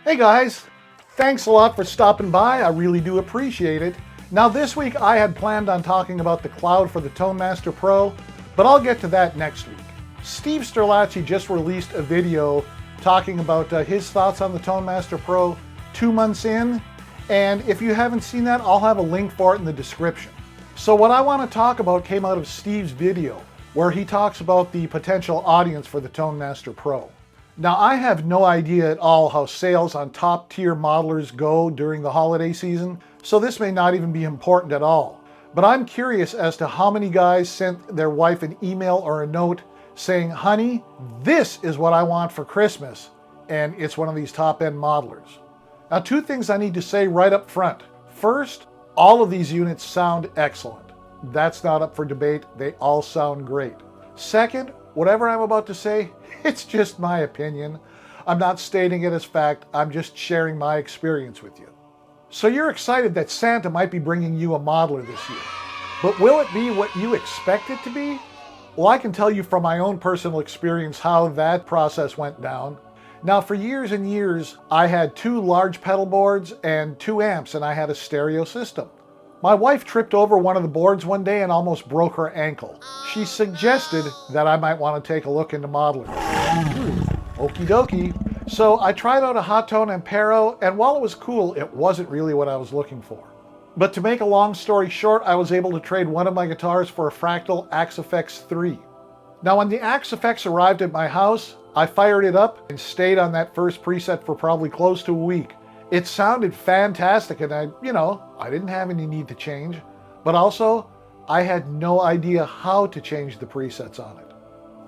Hey guys, thanks a lot for stopping by. I really do appreciate it. Now this week I had planned on talking about the cloud for the ToneMaster Pro, but I'll get to that next week. Steve Sterlacci just released a video talking about his thoughts on the ToneMaster Pro 2 months in, and if you haven't seen that, I'll have a link for it in the description. So what I want to talk about came out of Steve's video, where he talks about the potential audience for the ToneMaster Pro. Now, I have no idea at all how sales on top tier modelers go during the holiday season, so this may not even be important at all. But I'm curious as to how many guys sent their wife an email or a note saying, honey, this is what I want for Christmas, and it's one of these top-end modelers. Now, 2 things I need to say right up front. First, all of these units sound excellent. That's not up for debate. They all sound great. Second, whatever I'm about to say, it's just my opinion. I'm not stating it as fact, I'm just sharing my experience with you. So you're excited that Santa might be bringing you a modeler this year. But will it be what you expect it to be? Well, I can tell you from my own personal experience how that process went down. Now, for years and years, I had 2 large pedal boards and 2 amps, and I had a stereo system. My wife tripped over one of the boards one day and almost broke her ankle. She suggested that I might want to take a look into modeling. Okie dokie. So I tried out a Hot Tone Ampero, and while it was cool, it wasn't really what I was looking for. But to make a long story short, I was able to trade one of my guitars for a Fractal Axe-Fx 3. Now, when the Axe-Fx arrived at my house, I fired it up and stayed on that first preset for probably close to a week. It sounded fantastic, and I didn't have any need to change, but also I had no idea how to change the presets on it.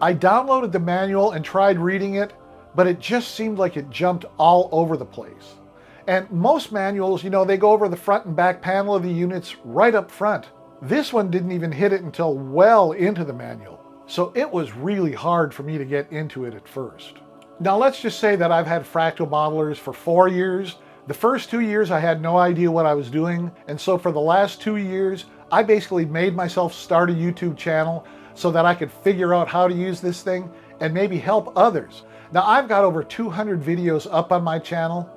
I downloaded the manual and tried reading it, but it just seemed like it jumped all over the place. And most manuals, they go over the front and back panel of the units right up front. This one didn't even hit it until well into the manual. So it was really hard for me to get into it at first. Now let's just say that I've had Fractal Modelers for 4 years. The first 2 years I had no idea what I was doing, and so for the last 2 years I basically made myself start a YouTube channel so that I could figure out how to use this thing and maybe help others. Now I've got over 200 videos up on my channel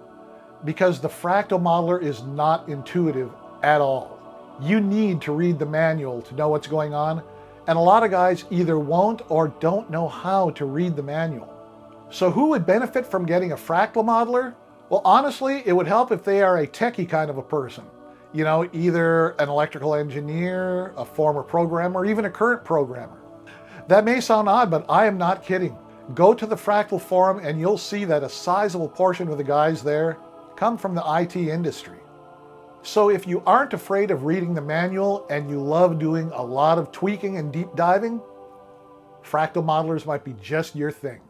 because the Fractal Modeler is not intuitive at all. You need to read the manual to know what's going on, and a lot of guys either won't or don't know how to read the manual. So who would benefit from getting a Fractal Modeler? Well, honestly, it would help if they are a techie kind of a person. Either an electrical engineer, a former programmer, or even a current programmer. That may sound odd, but I am not kidding. Go to the Fractal forum and you'll see that a sizable portion of the guys there come from the IT industry. So if you aren't afraid of reading the manual and you love doing a lot of tweaking and deep diving, Fractal Modelers might be just your thing.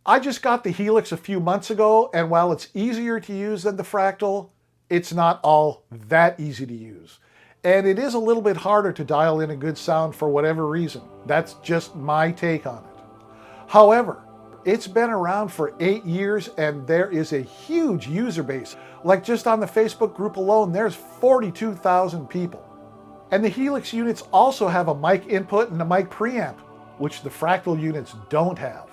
I just got the Helix a few months ago, and while it's easier to use than the Fractal, it's not all that easy to use. And it is a little bit harder to dial in a good sound for whatever reason. That's just my take on it. However, it's been around for 8 years and there is a huge user base. Like just on the Facebook group alone, there's 42,000 people. And the Helix units also have a mic input and a mic preamp, which the Fractal units don't have.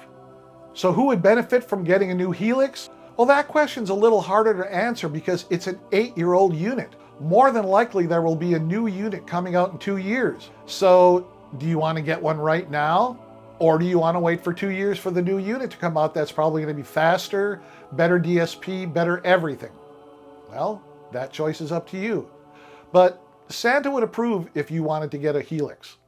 So who would benefit from getting a new Helix? Well, that question's a little harder to answer because it's an 8-year-old unit. More than likely there will be a new unit coming out in 2 years. So do you want to get one right now? Or do you want to wait for 2 years for the new unit to come out that's probably going to be faster, better DSP, better everything? Well, that choice is up to you. But Santa would approve if you wanted to get a Helix.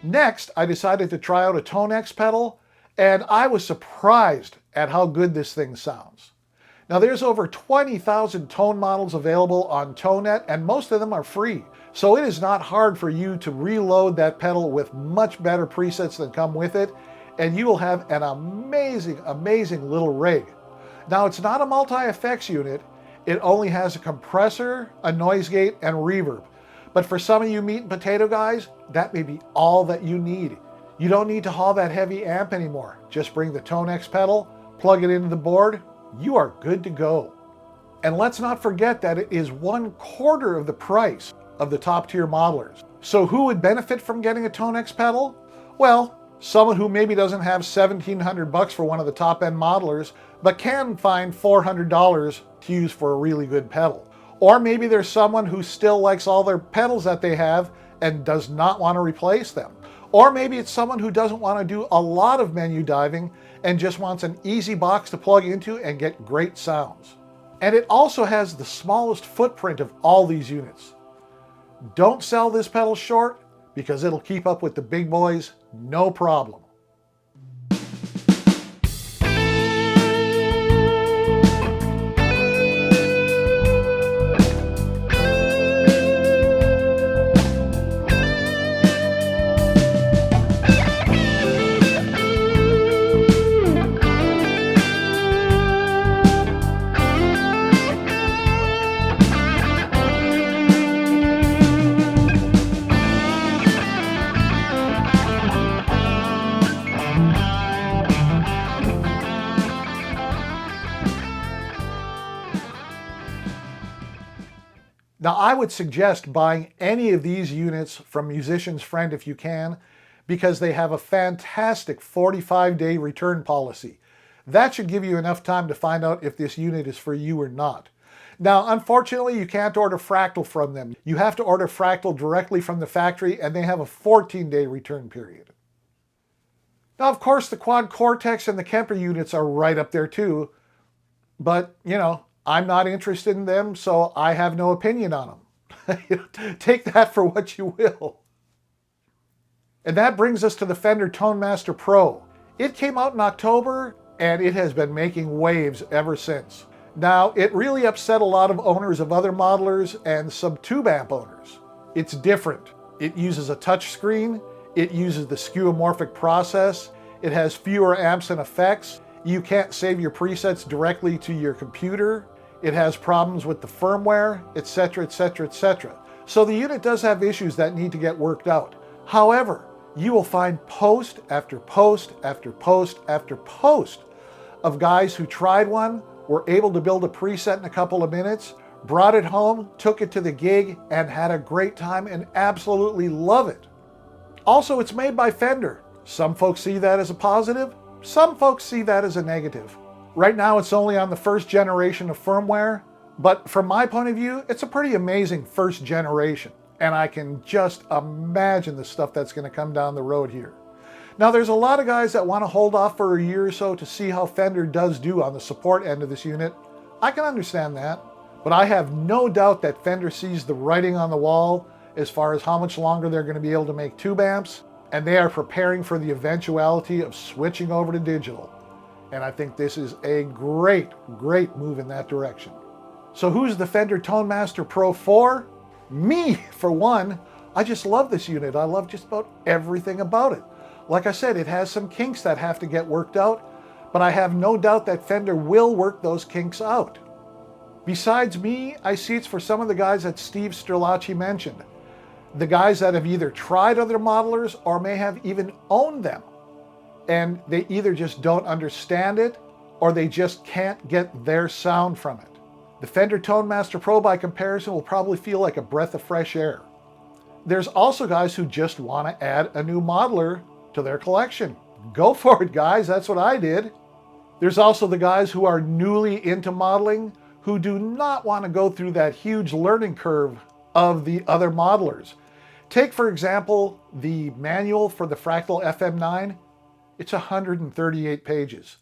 Next, I decided to try out a TONX pedal, and I was surprised at how good this thing sounds. Now there's over 20,000 tone models available on ToneNet, and most of them are free. So it is not hard for you to reload that pedal with much better presets that come with it, and you will have an amazing, amazing little rig. Now it's not a multi-effects unit. It only has a compressor, a noise gate, and reverb. But for some of you meat and potato guys, that may be all that you need. You don't need to haul that heavy amp anymore. Just bring the TONX pedal, plug it into the board, you are good to go. And let's not forget that it is 1/4 of the price of the top tier modelers. So who would benefit from getting a TONX pedal? Well, someone who maybe doesn't have $1,700 for one of the top end modelers, but can find $400 to use for a really good pedal. Or maybe there's someone who still likes all their pedals that they have and does not want to replace them. Or maybe it's someone who doesn't want to do a lot of menu diving and just wants an easy box to plug into and get great sounds. And it also has the smallest footprint of all these units. Don't sell this pedal short because it'll keep up with the big boys, no problem. Now, I would suggest buying any of these units from Musician's Friend if you can, because they have a fantastic 45-day return policy. That should give you enough time to find out if this unit is for you or not. Now, unfortunately, you can't order Fractal from them. You have to order Fractal directly from the factory, and they have a 14-day return period. Now, of course, the Quad Cortex and the Kemper units are right up there too, but, you know, I'm not interested in them, so I have no opinion on them. Take that for what you will. And that brings us to the Fender ToneMaster Pro. It came out in October, and it has been making waves ever since. Now, it really upset a lot of owners of other modelers and some tube amp owners. It's different. It uses a touch screen, it uses the skeuomorphic process, it has fewer amps and effects, you can't save your presets directly to your computer, it has problems with the firmware, etc., etc., etc. So the unit does have issues that need to get worked out. However, you will find post after post after post after post of guys who tried one, were able to build a preset in a couple of minutes, brought it home, took it to the gig, and had a great time and absolutely love it. Also, it's made by Fender. Some folks see that as a positive, some folks see that as a negative. Right now it's only on the first generation of firmware, but from my point of view, it's a pretty amazing first generation, and I can just imagine the stuff that's going to come down the road here. Now, there's a lot of guys that want to hold off for a year or so to see how Fender does do on the support end of this unit. I can understand that, but I have no doubt that Fender sees the writing on the wall as far as how much longer they're going to be able to make tube amps, and they are preparing for the eventuality of switching over to digital. And I think this is a great, great move in that direction. So who's the Fender ToneMaster Pro for? Me, for one. I just love this unit. I love just about everything about it. Like I said, it has some kinks that have to get worked out, but I have no doubt that Fender will work those kinks out. Besides me, I see it's for some of the guys that Steve Sterlacci mentioned. The guys that have either tried other modelers or may have even owned them. And they either just don't understand it or they just can't get their sound from it. The Fender ToneMaster Pro by comparison will probably feel like a breath of fresh air. There's also guys who just want to add a new modeler to their collection. Go for it, guys, that's what I did. There's also the guys who are newly into modeling who do not want to go through that huge learning curve of the other modelers. Take, for example, the manual for the Fractal FM9. It's 138 pages.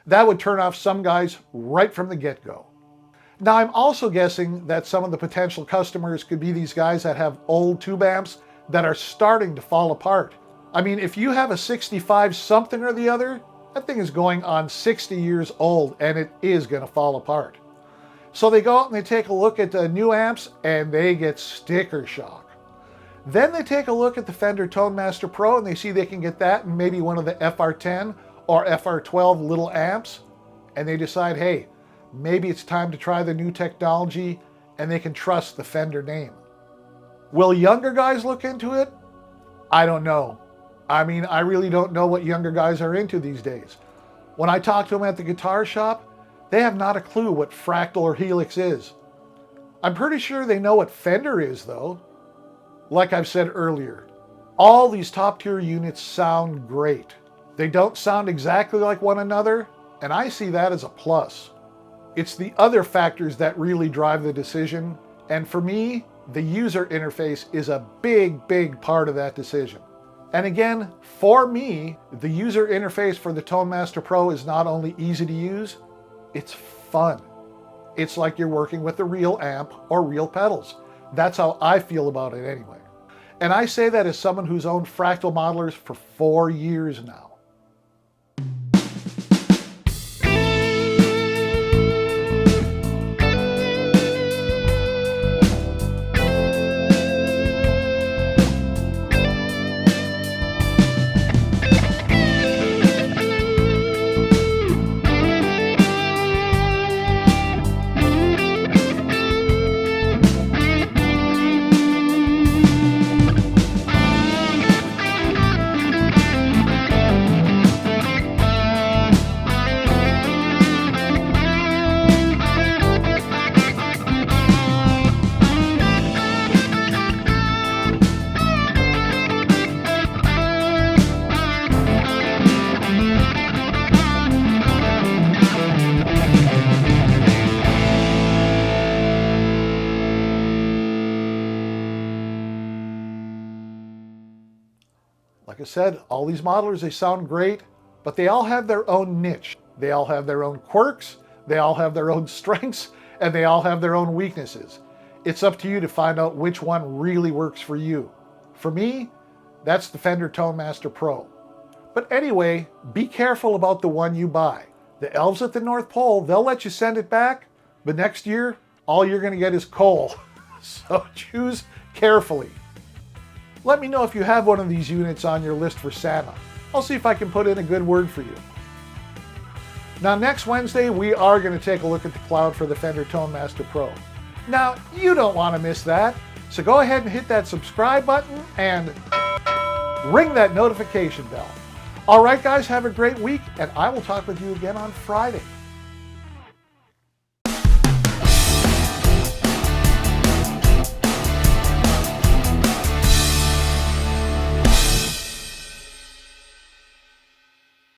That would turn off some guys right from the get-go. Now, I'm also guessing that some of the potential customers could be these guys that have old tube amps that are starting to fall apart. I mean, if you have a 65 something or the other, that thing is going on 60 years old and it is going to fall apart. So they go out and they take a look at the new amps and they get sticker shock. Then they take a look at the Fender ToneMaster Pro and they see they can get that and maybe one of the FR10 or FR12 little amps, and they decide, hey, maybe it's time to try the new technology and they can trust the Fender name. Will younger guys look into it? I don't know. I mean, I really don't know what younger guys are into these days. When I talk to them at the guitar shop, they have not a clue what Fractal or Helix is. I'm pretty sure they know what Fender is though. Like I've said earlier, all these top tier units sound great. They don't sound exactly like one another, and I see that as a plus. It's the other factors that really drive the decision, and for me, the user interface is a big part of that decision. And again, for me, the user interface for the ToneMaster Pro is not only easy to use, it's fun. It's like you're working with a real amp or real pedals. That's how I feel about it anyway. And I say that as someone who's owned Fractal Modelers for 4 years now. Like I said, all these modelers, they sound great, but they all have their own niche. They all have their own quirks, they all have their own strengths, and they all have their own weaknesses. It's up to you to find out which one really works for you. For me, that's the Fender ToneMaster Pro. But anyway, be careful about the one you buy. The elves at the North Pole, they'll let you send it back, but next year, all you're gonna get is coal. So choose carefully. Let me know if you have one of these units on your list for Santa. I'll see if I can put in a good word for you. Now next Wednesday, we are going to take a look at the cloud for the Fender ToneMaster Pro. Now, you don't want to miss that, so go ahead and hit that subscribe button and ring that notification bell. All right guys, have a great week, and I will talk with you again on Friday.